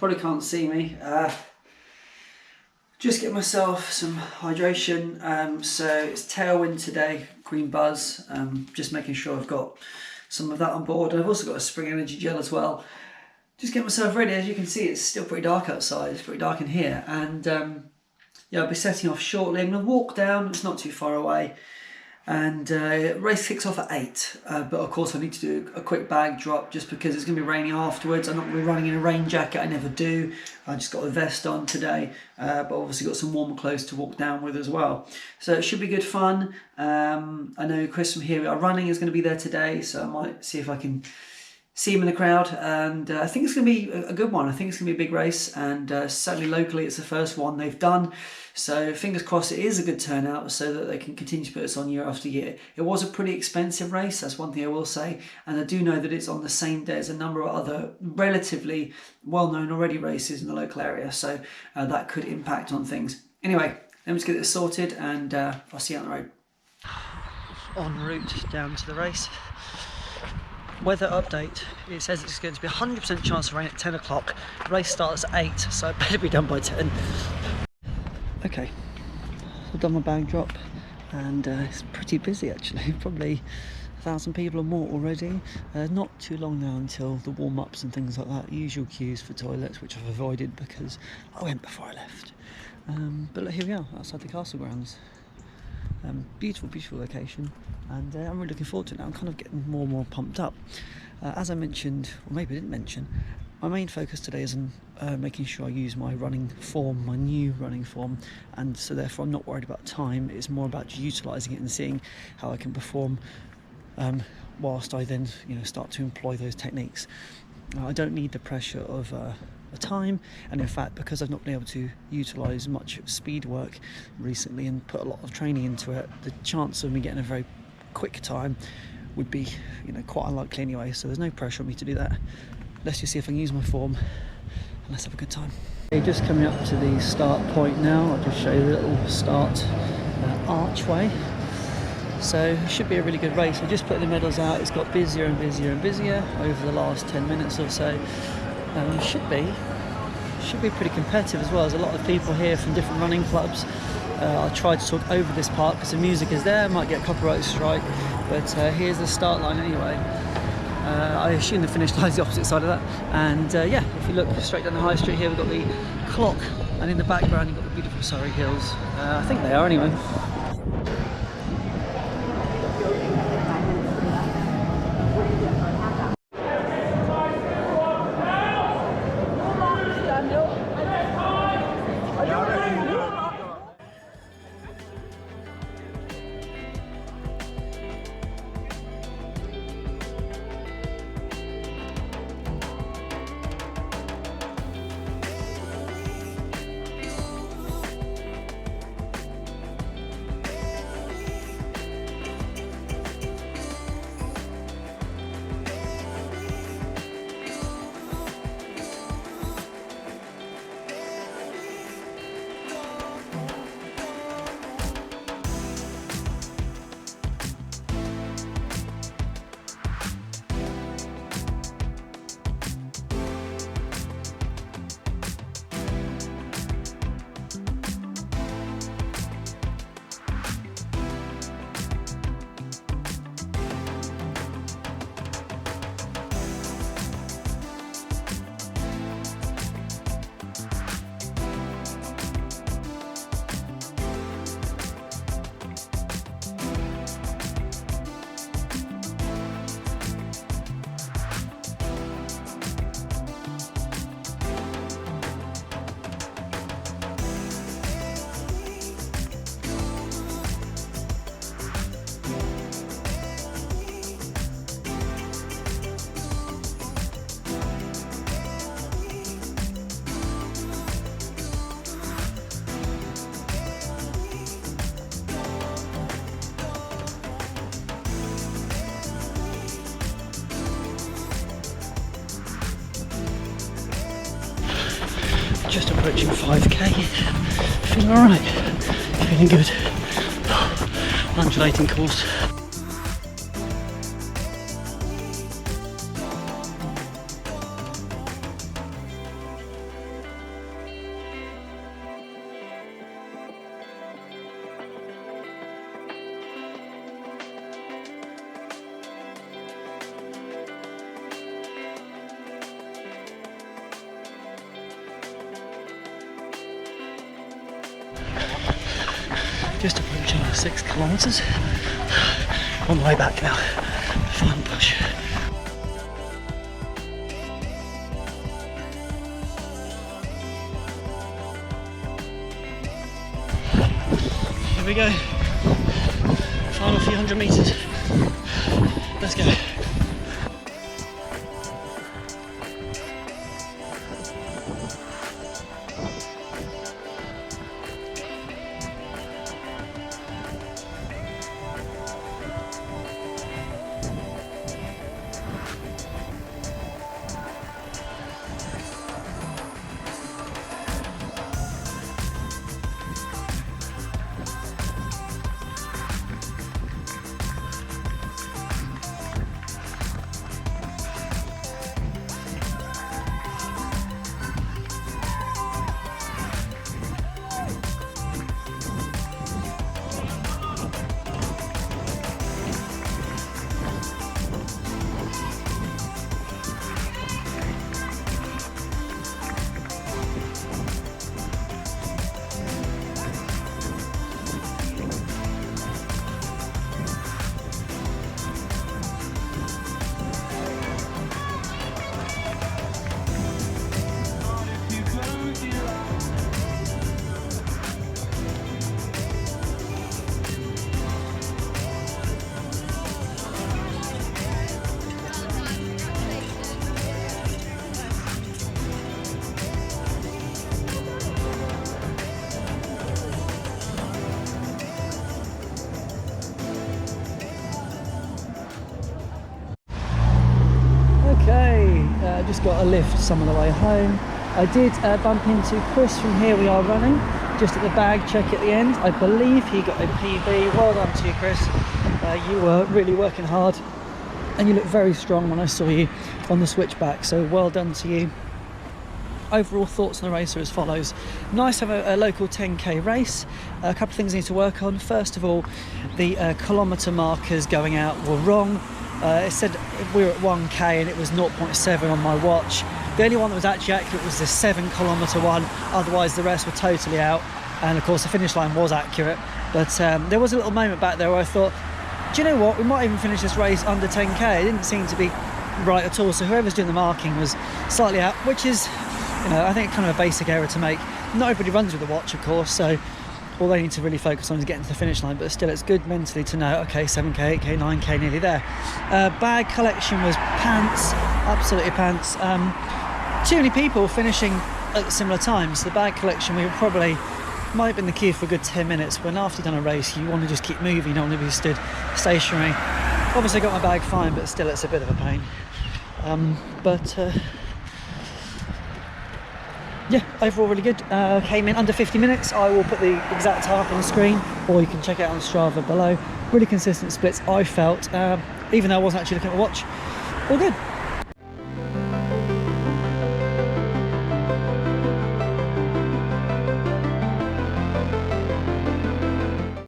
probably can't see me. Just get myself some hydration. So it's tailwind today, green buzz. Just making sure I've got some of that on board. And I've also got a spring energy gel as well. Just get myself ready. As you can see, it's still pretty dark outside. It's pretty dark in here. And yeah, I'll be setting off shortly. I'm going to walk down. It's not too far away. And race kicks off at 8, but of course I need to do a quick bag drop just because it's going to be raining afterwards. I'm not going to be running in a rain jacket, I never do. I just got a vest on today, but obviously got some warmer clothes to walk down with as well. So it should be good fun. I know Chris from Here We Are Running is going to be there today, so I might see if I can see him in the crowd, and I think it's going to be a good one. I think it's going to be a big race, and certainly locally it's the first one they've done. So fingers crossed it is a good turnout so that they can continue to put us on year after year. It was a pretty expensive race, that's one thing I will say, and I do know that it's on the same day as a number of other relatively well-known already races in the local area, so that could impact on things. Anyway, let me just get this sorted, and I'll see you on the road. En route down to the race. Weather update, it says it's going to be 100% chance of rain at 10 o'clock. The race starts at 8, so it better be done by 10. Okay, I've done my bag drop, and it's pretty busy actually, probably 1,000 people or more already. Not too long now until the warm-ups and things like that, usual queues for toilets, which I've avoided because I went before I left. But look, here we are outside the castle grounds. Beautiful, beautiful location, and I'm really looking forward to it now. I'm kind of getting more and more pumped up. As I mentioned, or maybe I didn't mention, my main focus today is on making sure I use my running form, my new running form, and so therefore I'm not worried about time. It's more about utilising it and seeing how I can perform whilst I then start to employ those techniques. I don't need the pressure of a time, and in fact, because I've not been able to utilise much speed work recently and put a lot of training into it, the chance of me getting a very quick time would be quite unlikely anyway, so there's no pressure on me to do that. Let's just see if I can use my form, and let's have a good time. Okay, just coming up to the start point now. I'll just show you the little start archway. So it should be a really good race. I just put the medals out. It's got busier and busier and busier over the last 10 minutes or so. Should be pretty competitive as well. There's a lot of people here from different running clubs. I'll try to talk over this part because the music is there. I might get a copyright strike, but here's the start line anyway. I assume the finish line is the opposite side of that. And yeah, if you look straight down the high street here, we've got the clock, and in the background you've got the beautiful Surrey Hills. I think they are anyway. Just approaching 5k, feeling alright, feeling good, undulating course. Just approaching 6 kilometres. On the way back now. Final push. Here we go. Final few hundred metres. Let's go. Just got a lift some of the way home. I did bump into Chris from Here We Are Running, just at the bag check at the end. I believe he got a PB. Well done to you, Chris. You were really working hard and you looked very strong when I saw you on the switchback, so well done to you. Overall thoughts on the race are as follows. Nice to have a local 10k race. A couple of things I need to work on. First of all, the kilometre markers going out were wrong. It said we were at 1k and it was 0.7 on my watch. The only one that was actually accurate was the 7 kilometre one, otherwise the rest were totally out. And of course the finish line was accurate, but there was a little moment back there where I thought, do you know what, we might even finish this race under 10k. It didn't seem to be right at all, so whoever's doing the marking was slightly out, which is, you know, I think kind of a basic error to make. Not everybody runs with a watch, of course, so all they need to really focus on is getting to the finish line, but still it's good mentally to know, okay, 7k, 8k, 9k, nearly there. Bag collection was pants, absolutely pants. Too many people finishing at similar times. The bag collection, we were probably, might have been the queue for a good 10 minutes. When after you've done a race, you want to just keep moving, you don't want to be stood stationary. Obviously I got my bag fine, but still it's a bit of a pain. Yeah, overall really good. Came in under 50 minutes. I will put the exact time up on the screen, or you can check it out on Strava below. Really consistent splits, I felt, even though I wasn't actually looking at the watch. All good.